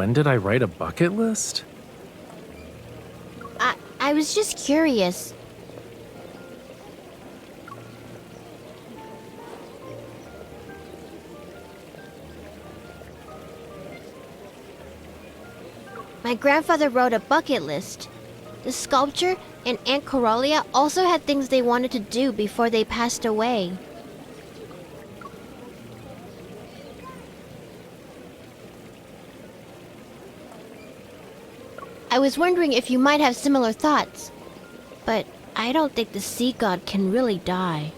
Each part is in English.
When did I write a bucket list? I was just curious. My grandfather wrote a bucket list. The sculptor and Aunt Coralia also had things they wanted to do before they passed away. I was wondering if you might have similar thoughts, but I don't think the sea god can really die.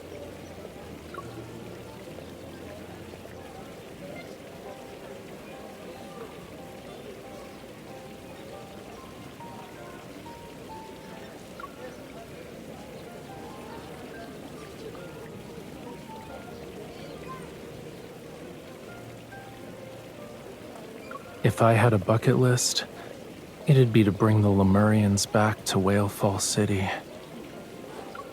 If I had a bucket list, it'd be to bring the Lemurians back to Whale Fall City.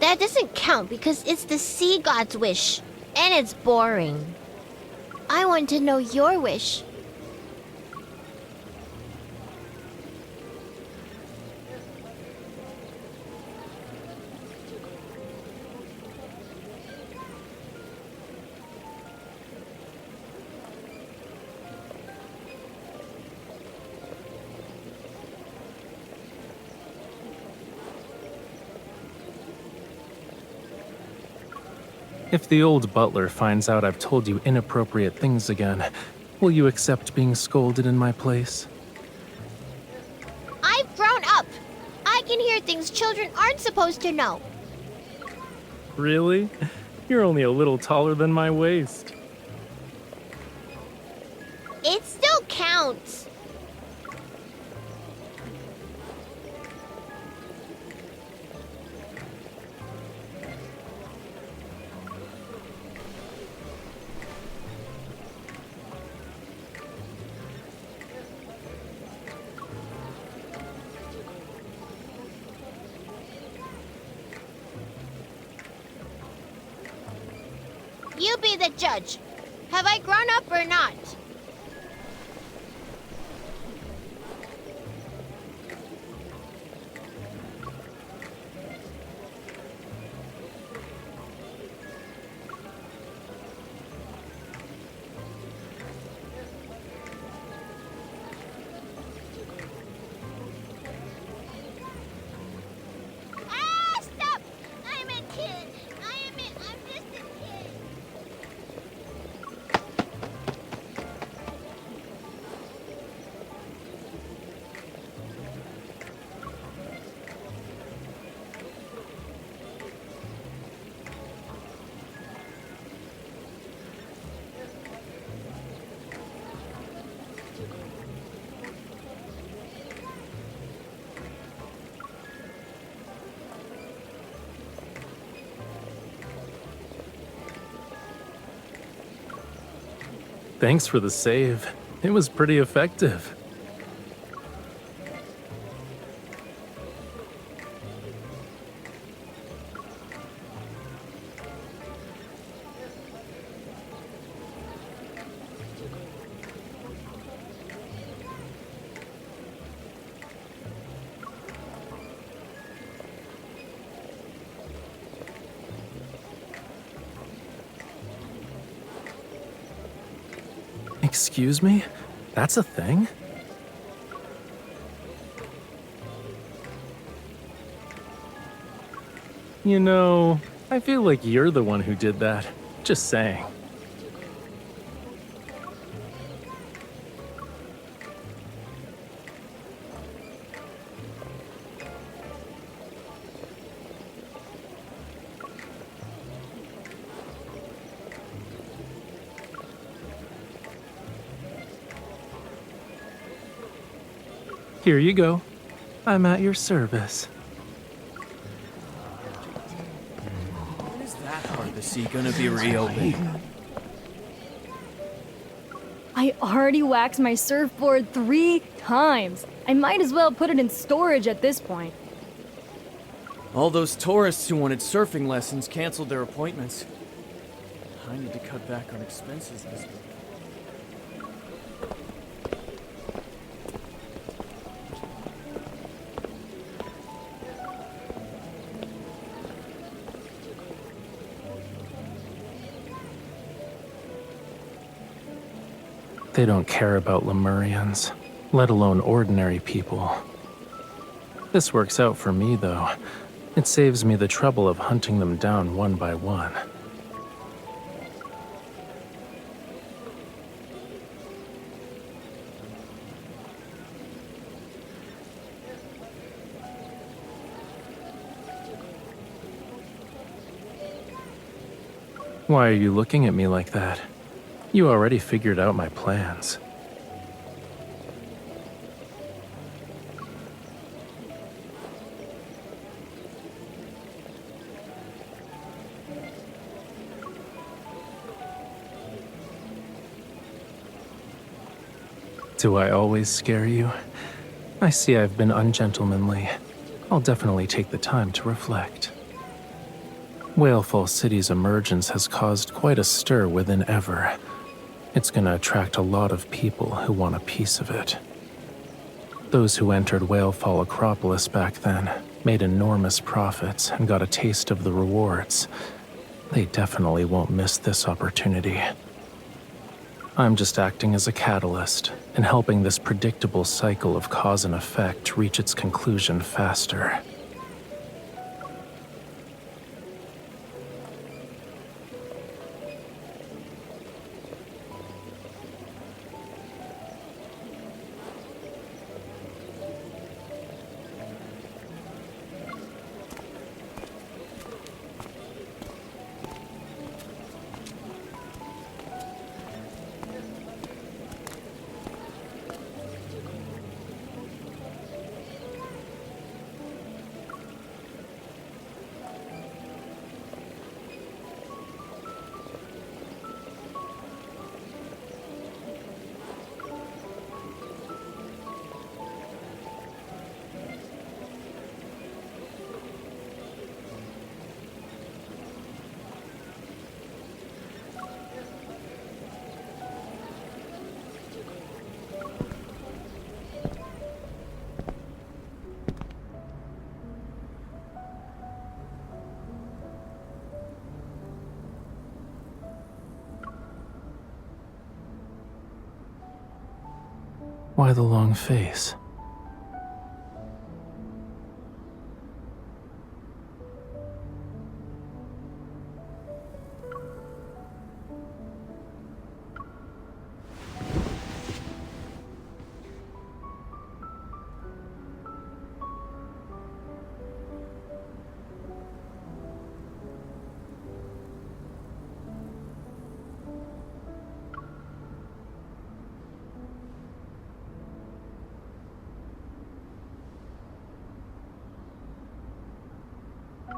That doesn't count because it's the sea god's wish, and it's boring. I want to know your wish. If the old butler finds out I've told you inappropriate things again, will you accept being scolded in my place? I've grown up. I can hear things children aren't supposed to know. Really? You're only a little taller than my waist. It still counts. You be the judge. Have I grown up or not? Stop! I'm a kid. I'm just a kid. Thanks for the save. It was pretty effective. Excuse me? That's a thing? You know, I feel like you're the one who did that. Just saying. Here you go. I'm at your service. When is that part of the sea gonna be reopened? I already waxed my surfboard 3 times. I might as well put it in storage at this point. All those tourists who wanted surfing lessons canceled their appointments. I need to cut back on expenses this week. They don't care about Lemurians, let alone ordinary people. This works out for me, though. It saves me the trouble of hunting them down one by one. Why are you looking at me like that? You already figured out my plans. Do I always scare you? I see I've been ungentlemanly. I'll definitely take the time to reflect. Whalefall City's emergence has caused quite a stir within Ever. It's gonna attract a lot of people who want a piece of it. Those who entered Whalefall Acropolis back then made enormous profits and got a taste of the rewards. They definitely won't miss this opportunity. I'm just acting as a catalyst and helping this predictable cycle of cause and effect reach its conclusion faster. Why the long face?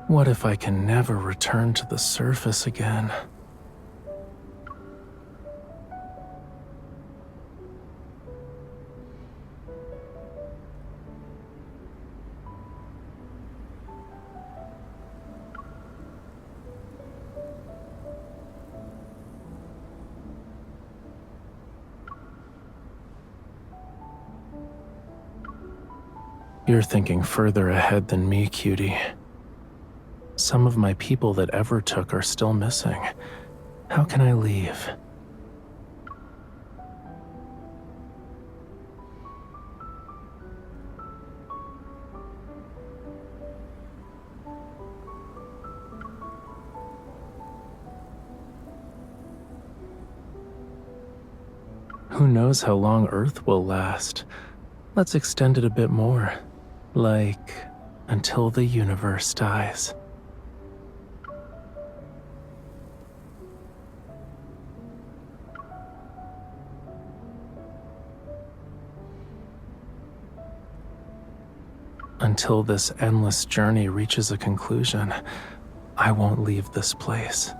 What if I can never return to the surface again? You're thinking further ahead than me, cutie. Some of my people that ever took are still missing. How can I leave? Who knows how long Earth will last? Let's extend it a bit more. Like, until the universe dies. Until this endless journey reaches a conclusion, I won't leave this place.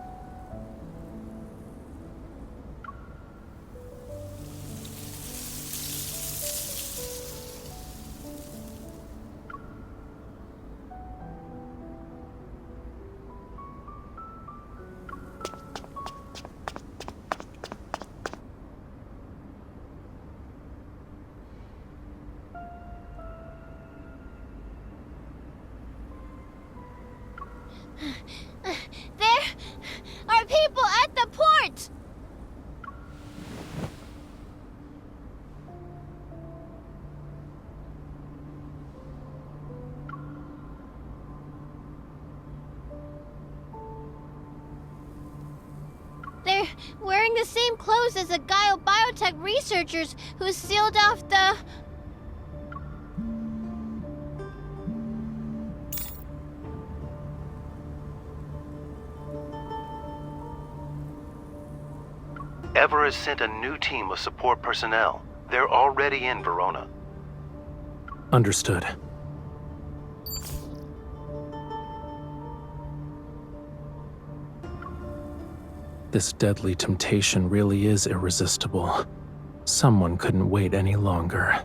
There are people at the port! wearing the same clothes as the Gaio biotech researchers who sealed off the... Ever has sent a new team of support personnel. They're already in Verona. Understood. This deadly temptation really is irresistible. Someone couldn't wait any longer.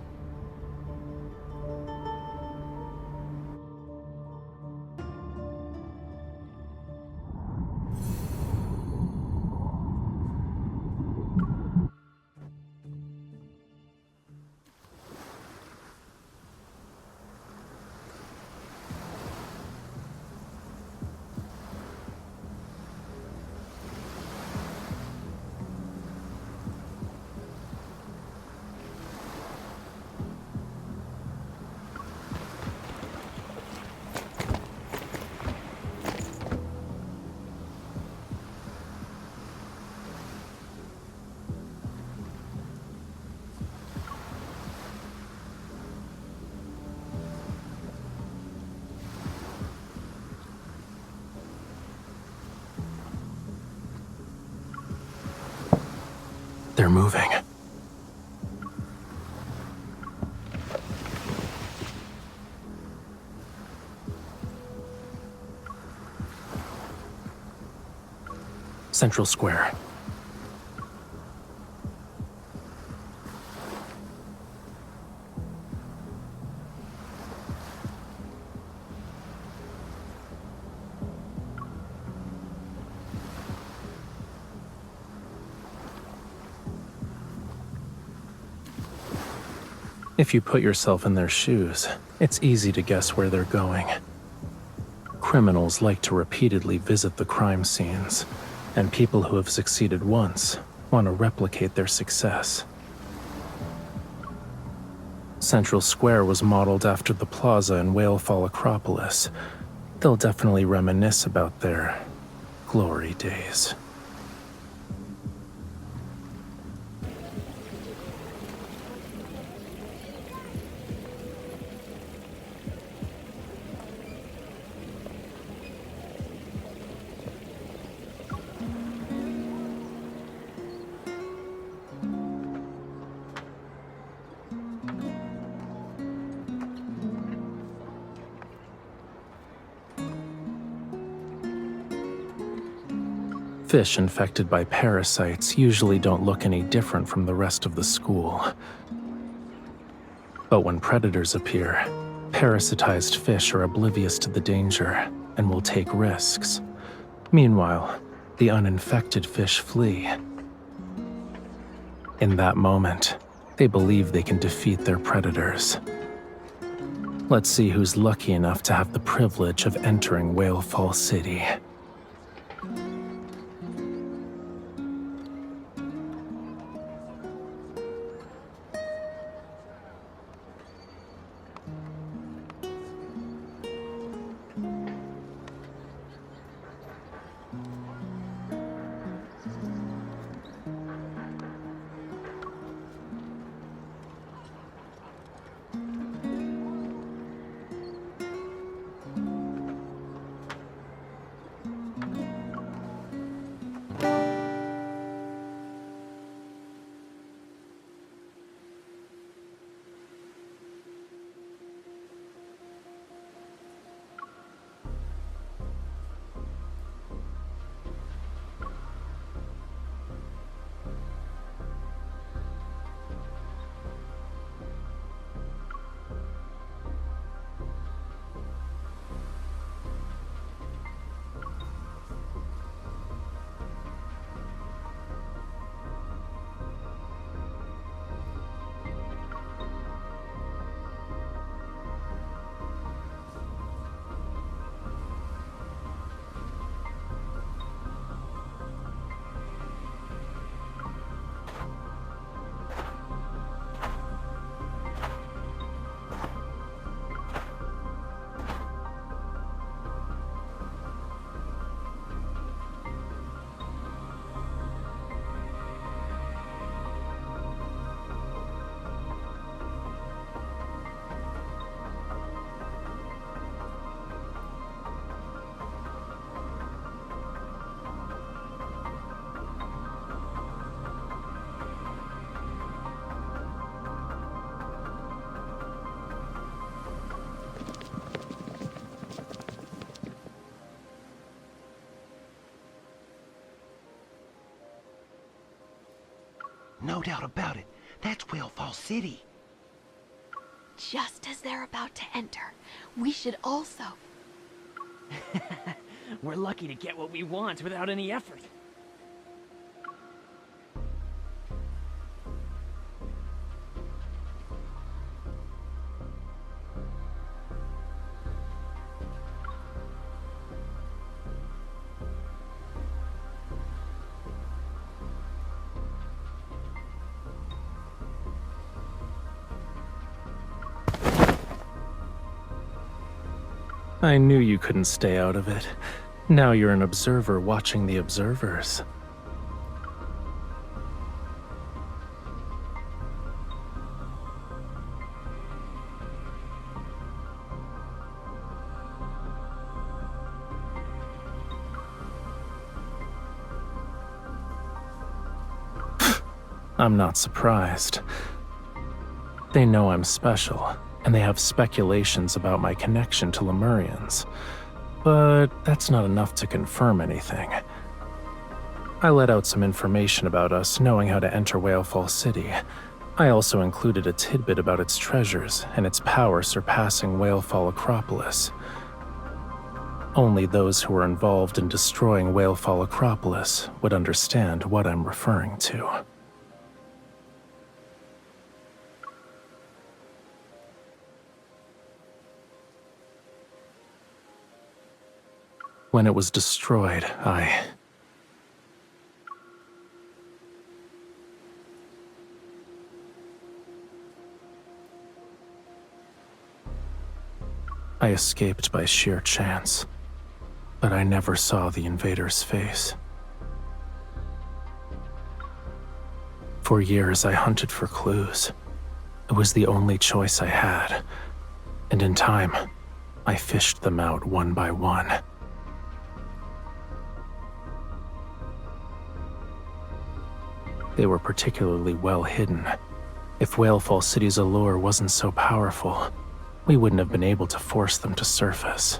They're moving. Central Square. If you put yourself in their shoes, it's easy to guess where they're going. Criminals like to repeatedly visit the crime scenes, and people who have succeeded once want to replicate their success. Central Square was modeled after the plaza in Whalefall Acropolis. They'll definitely reminisce about their glory days. Fish infected by parasites usually don't look any different from the rest of the school. But when predators appear, parasitized fish are oblivious to the danger and will take risks. Meanwhile, the uninfected fish flee. In that moment, they believe they can defeat their predators. Let's see who's lucky enough to have the privilege of entering Whalefall City. No doubt about it. That's Whalefall City. Just as they're about to enter, we should also... We're lucky to get what we want without any effort. I knew you couldn't stay out of it. Now you're an observer watching the observers. I'm not surprised. They know I'm special, and they have speculations about my connection to Lemurians. But that's not enough to confirm anything. I let out some information about us knowing how to enter Whalefall City. I also included a tidbit about its treasures and its power surpassing Whalefall Acropolis. Only those who were involved in destroying Whalefall Acropolis would understand what I'm referring to. When it was destroyed, I escaped by sheer chance, but I never saw the invader's face. For years, I hunted for clues. It was the only choice I had, and in time, I fished them out one by one. They were particularly well hidden. If Whalefall City's allure wasn't so powerful, we wouldn't have been able to force them to surface.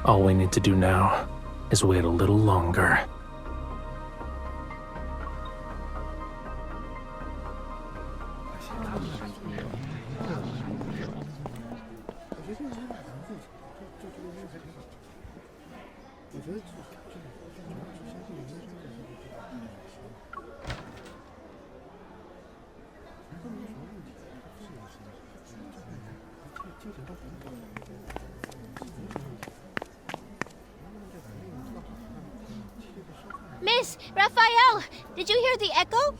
All we need to do now is wait a little longer. Miss, Rafayel, did you hear the echo?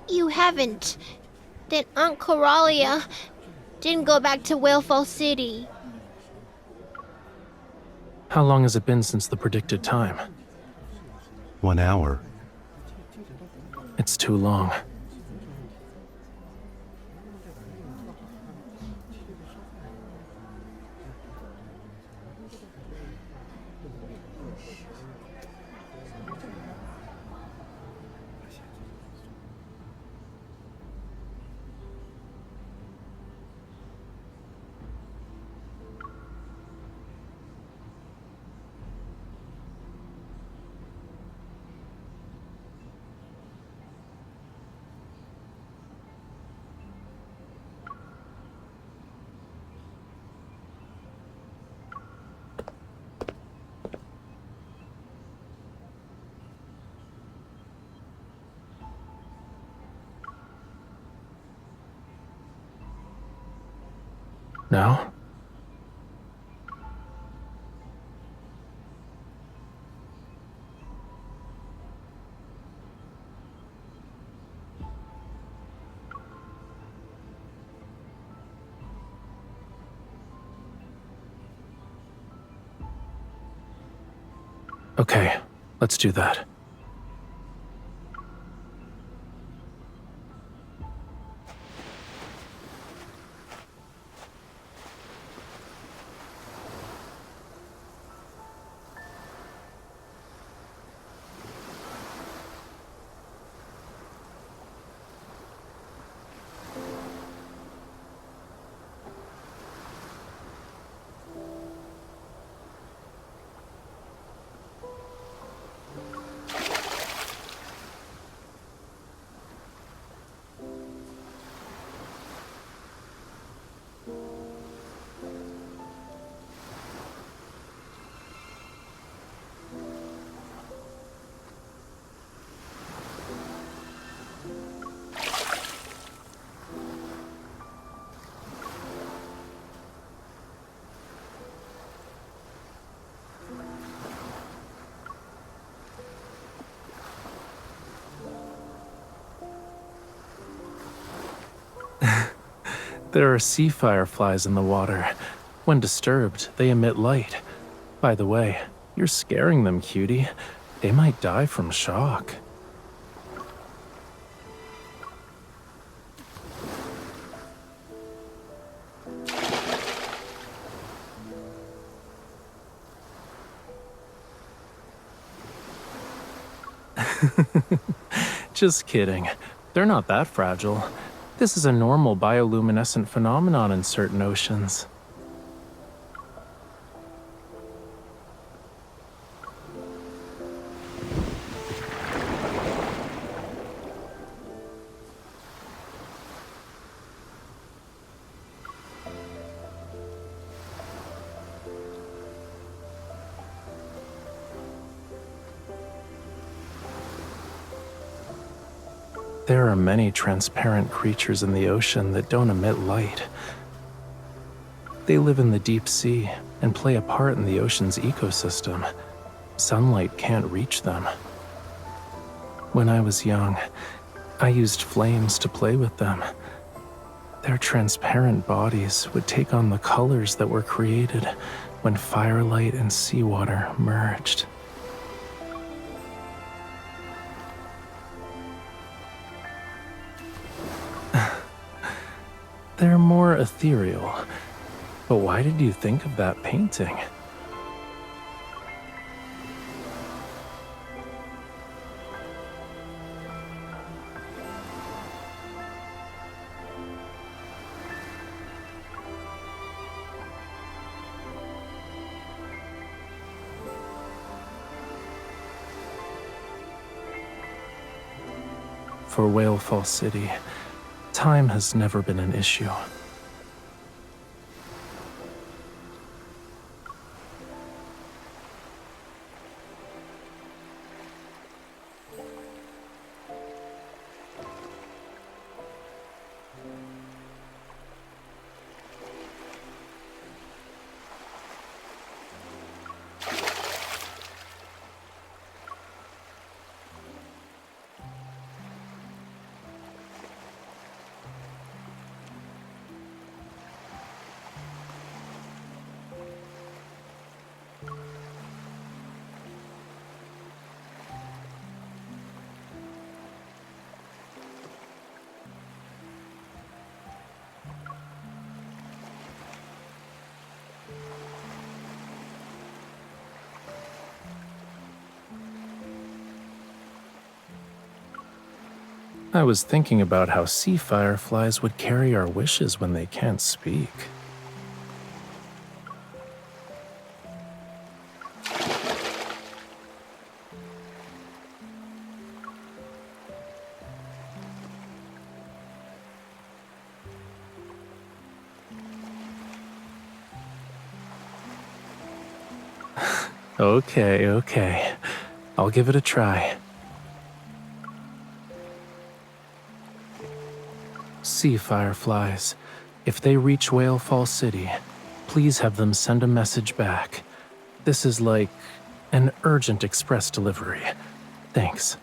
You haven't. Then Aunt Coralia didn't go back to Whalefall City. How long has it been since the predicted time? 1 hour. It's too long. Now? Okay, let's do that. There are sea fireflies in the water. When disturbed, they emit light. By the way, you're scaring them, cutie. They might die from shock. Just kidding. They're not that fragile. This is a normal bioluminescent phenomenon in certain oceans. There are many transparent creatures in the ocean that don't emit light. They live in the deep sea and play a part in the ocean's ecosystem. Sunlight can't reach them. When I was young, I used flames to play with them. Their transparent bodies would take on the colors that were created when firelight and seawater merged. They're more ethereal. But why did you think of that painting? For Whale Fall City, time has never been an issue. I was thinking about how sea fireflies would carry our wishes when they can't speak. Okay. I'll give it a try. Sea fireflies, if they reach Whale Fall City, please have them send a message back. This is like an urgent express delivery. Thanks.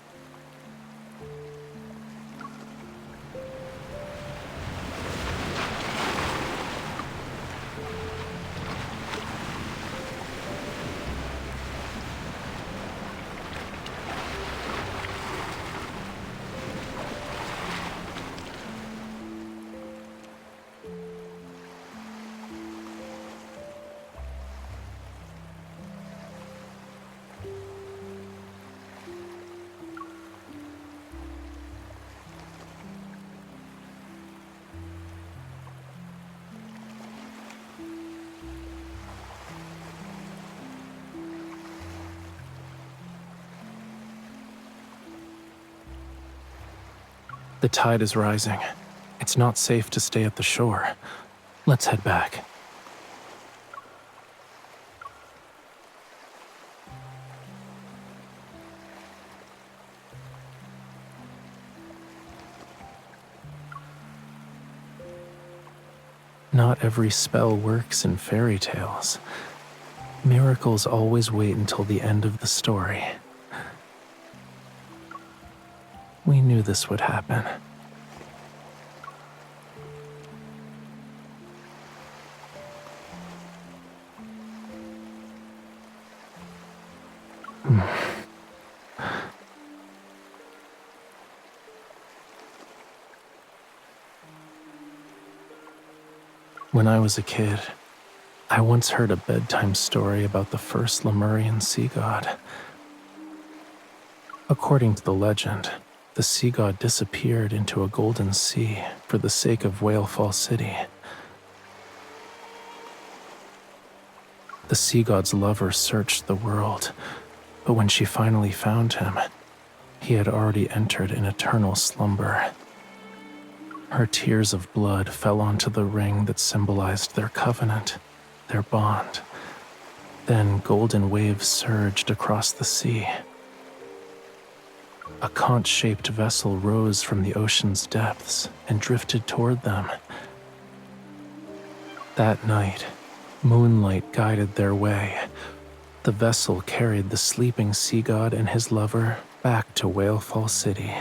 The tide is rising. It's not safe to stay at the shore. Let's head back. Not every spell works in fairy tales. Miracles always wait until the end of the story. We knew this would happen. When I was a kid, I once heard a bedtime story about the first Lemurian sea god. According to the legend, the sea god disappeared into a golden sea for the sake of Whalefall City. The sea god's lover searched the world, but when she finally found him, he had already entered an eternal slumber. Her tears of blood fell onto the ring that symbolized their covenant, their bond. Then golden waves surged across the sea. A conch-shaped vessel rose from the ocean's depths and drifted toward them. That night, moonlight guided their way. The vessel carried the sleeping sea god and his lover back to Whalefall City.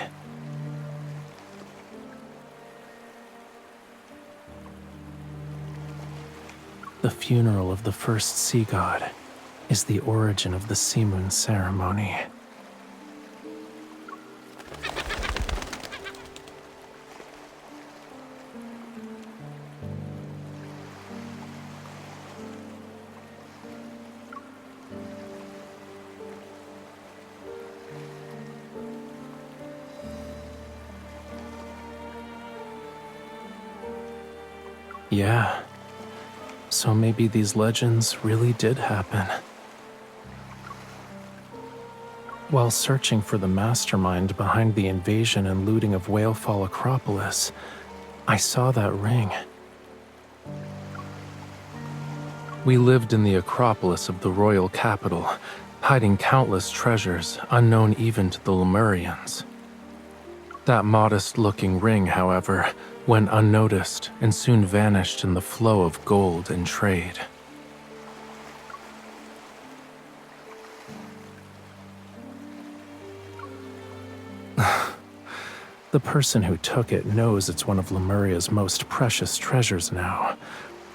The funeral of the first sea god is the origin of the sea moon ceremony. Yeah. So maybe these legends really did happen. While searching for the mastermind behind the invasion and looting of Whalefall Acropolis, I saw that ring. We lived in the Acropolis of the royal capital, hiding countless treasures unknown even to the Lemurians. That modest-looking ring, however, went unnoticed and soon vanished in the flow of gold and trade. The person who took it knows it's one of Lemuria's most precious treasures now.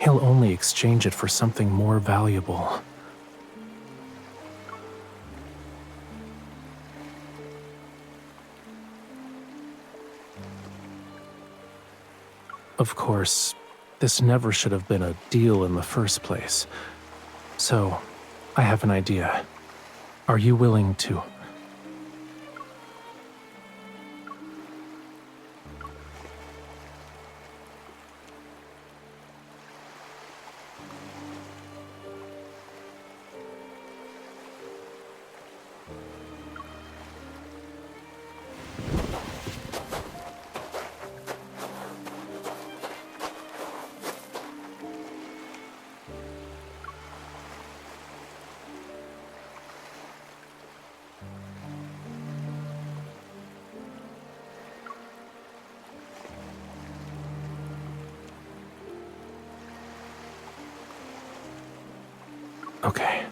He'll only exchange it for something more valuable. Of course, this never should have been a deal in the first place. So, I have an idea. Are you willing to... Okay.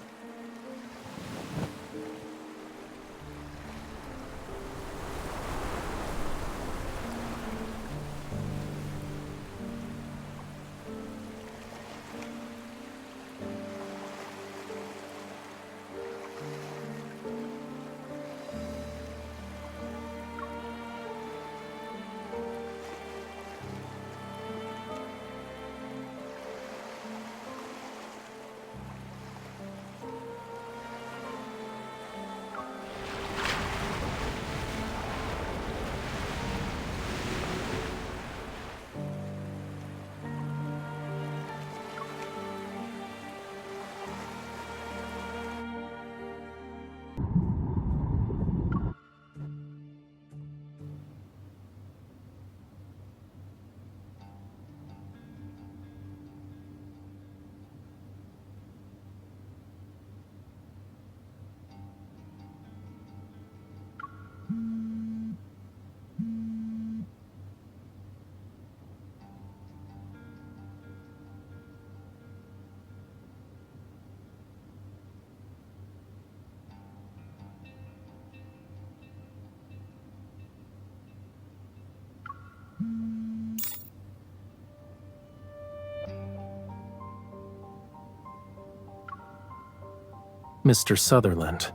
Mr. Sutherland,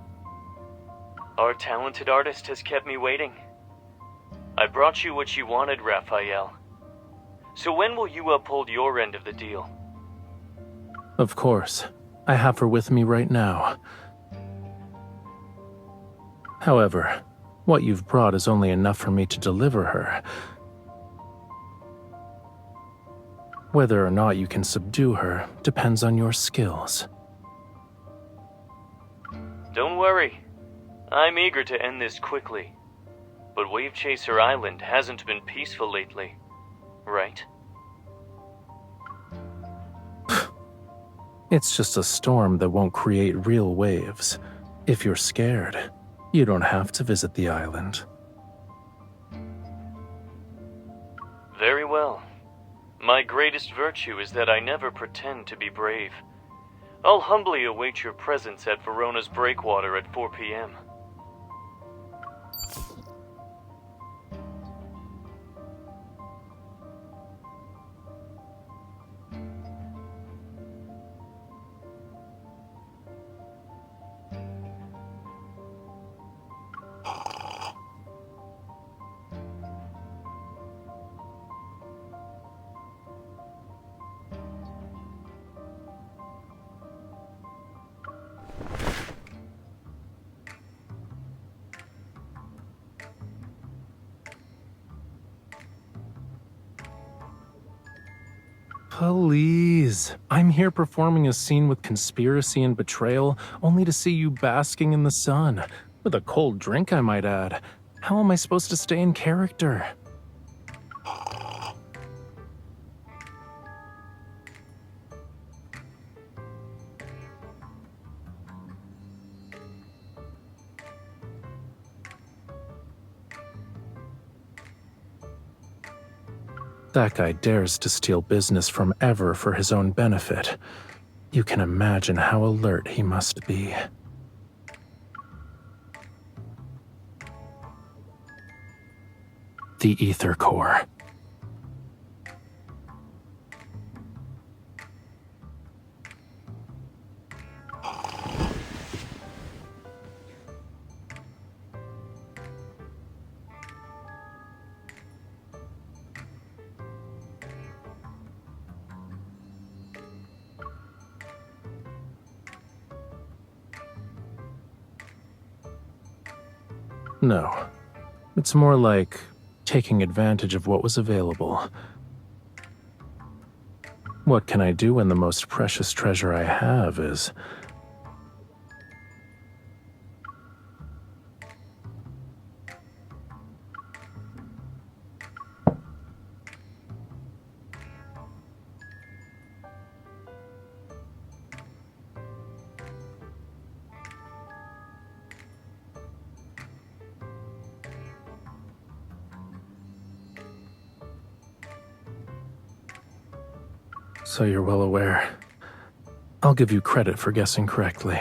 Our talented artist has kept me waiting. I brought you what you wanted, Rafayel. So when will you uphold your end of the deal? Of course. I have her with me right now. However, what you've brought is only enough for me to deliver her. Whether or not you can subdue her depends on your skills. Don't worry. I'm eager to end this quickly. But Wave Chaser Island hasn't been peaceful lately, right? It's just a storm that won't create real waves. If you're scared, you don't have to visit the island. Very well. My greatest virtue is that I never pretend to be brave. I'll humbly await your presence at Verona's breakwater at 4 p.m. Please. I'm here performing a scene with conspiracy and betrayal, only to see you basking in the sun. With a cold drink, I might add. How am I supposed to stay in character? That guy dares to steal business from Ever for his own benefit. You can imagine how alert he must be. The Ether Core. No. It's more like taking advantage of what was available. What can I do when the most precious treasure I have is... So you're well aware. I'll give you credit for guessing correctly.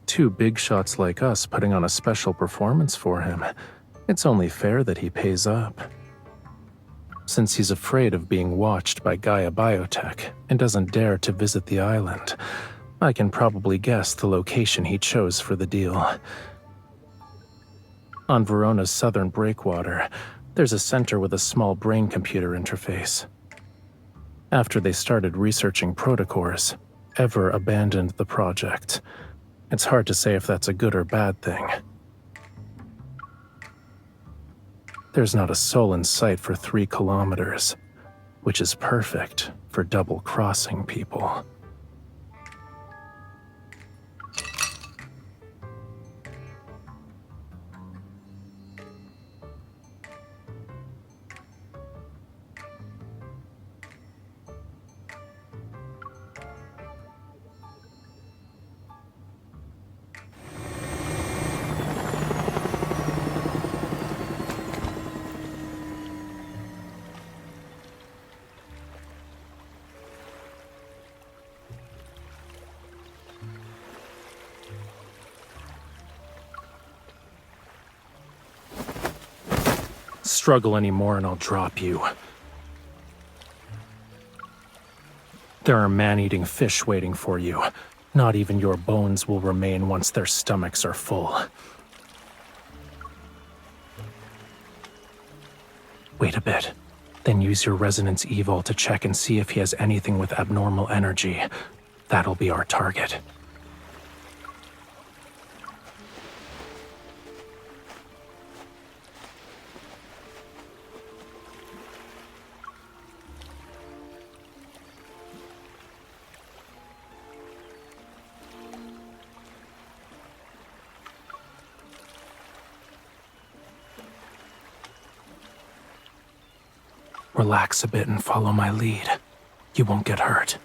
Two big shots like us putting on a special performance for him. It's only fair that he pays up. Since he's afraid of being watched by Gaia Biotech and doesn't dare to visit the island, I can probably guess the location he chose for the deal. On Verona's southern breakwater, there's a center with a small brain-computer interface. After they started researching protocores, Ever abandoned the project. It's hard to say if that's a good or bad thing. There's not a soul in sight for 3 kilometers, which is perfect for double-crossing people. Struggle anymore and I'll drop you. There are man-eating fish waiting for you. Not even your bones will remain once their stomachs are full. Wait a bit. Then use your resonance evol to check and see if he has anything with abnormal energy. That'll be our target. Relax a bit and follow my lead. You won't get hurt.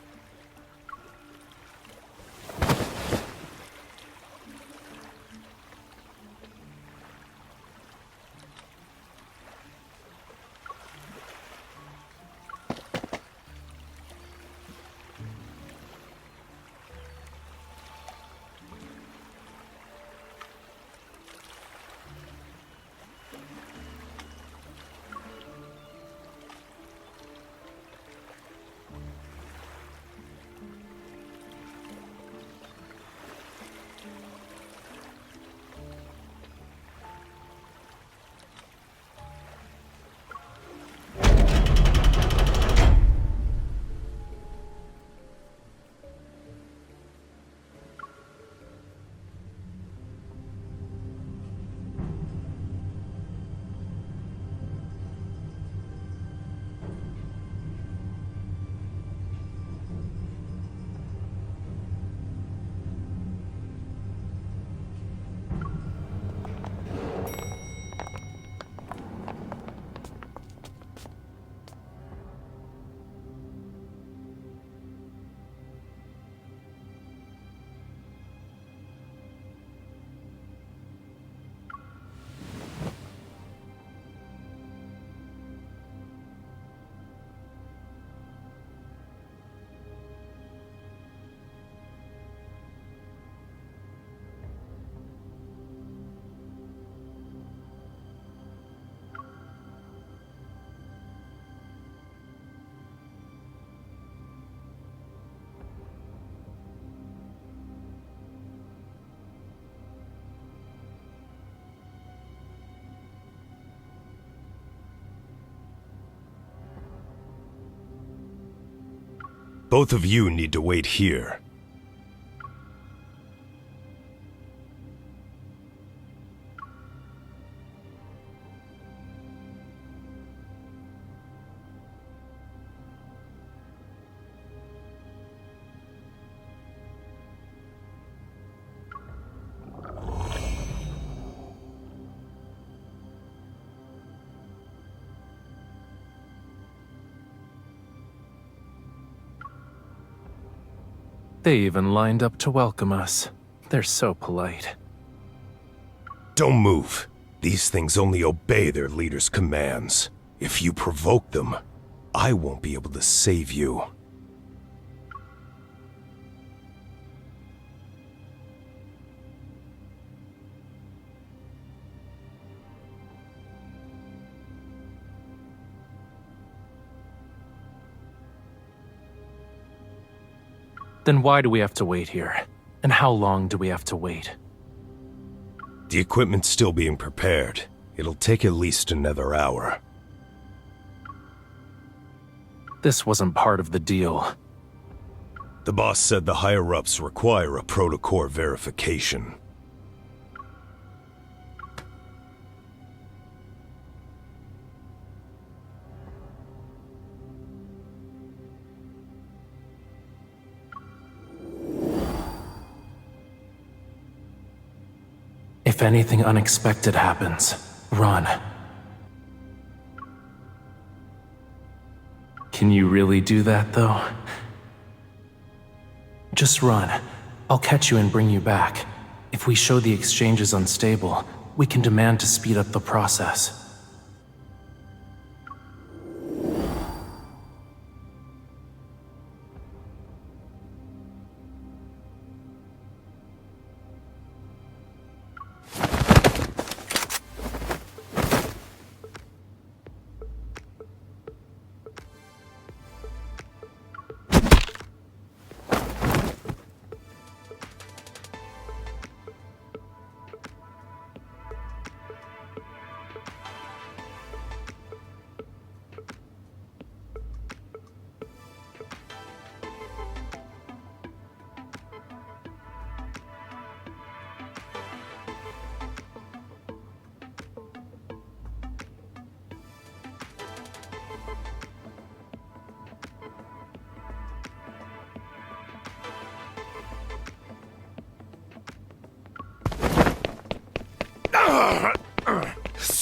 Both of you need to wait here. They even lined up to welcome us. They're so polite. Don't move. These things only obey their leader's commands. If you provoke them, I won't be able to save you. Then why do we have to wait here? And how long do we have to wait? The equipment's still being prepared. It'll take at least another hour. This wasn't part of the deal. The boss said the higher-ups require a protocore verification. If anything unexpected happens, run. Can you really do that, though? Just run. I'll catch you and bring you back. If we show the exchange is unstable, we can demand to speed up the process.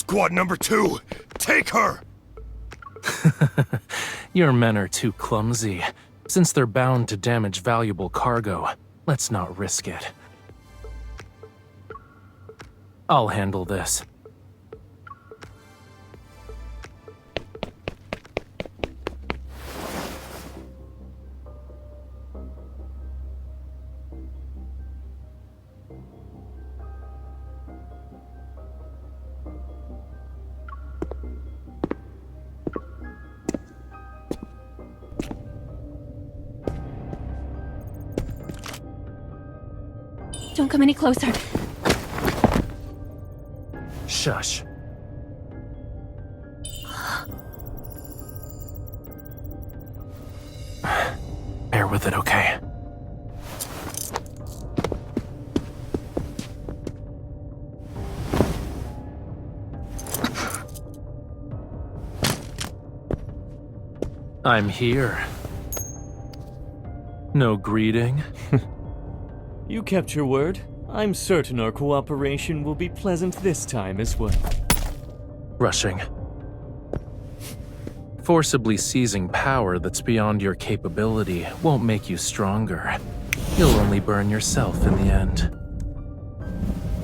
Squad number 2, take her! Your men are too clumsy. Since they're bound to damage valuable cargo, let's not risk it. I'll handle this. Don't come any closer. Shush. Bear with it, okay? I'm here. No greeting? You kept your word. I'm certain our cooperation will be pleasant this time as well. Rushing. Forcibly seizing power that's beyond your capability won't make you stronger. You'll only burn yourself in the end.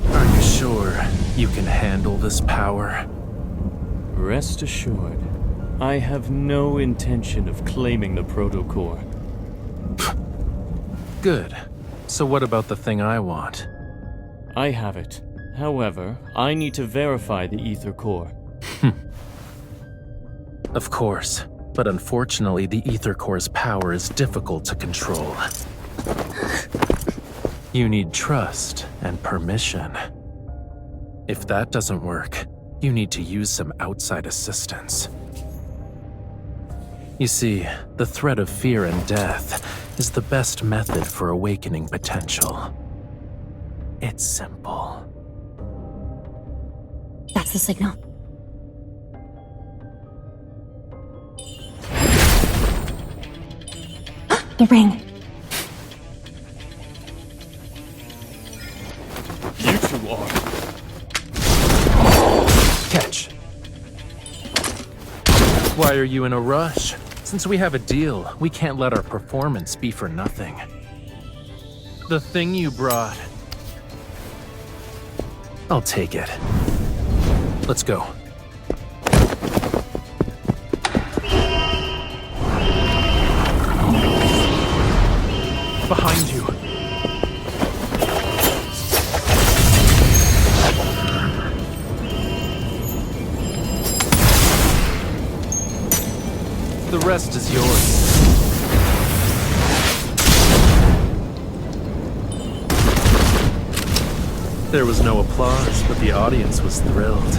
Are you sure you can handle this power? Rest assured, I have no intention of claiming the protocore. Good. So what about the thing I want? I have it. However, I need to verify the ether core. Of course, but unfortunately the ether core's power is difficult to control. You need trust and permission. If that doesn't work, you need to use some outside assistance. You see, the threat of fear and death is the best method for awakening potential. It's simple. That's the signal. The ring. You two are. Catch. Why are you in a rush? Since we have a deal, we can't let our performance be for nothing. The thing you brought. I'll take it. Let's go. Behind you. The rest is yours. There was no applause, but the audience was thrilled.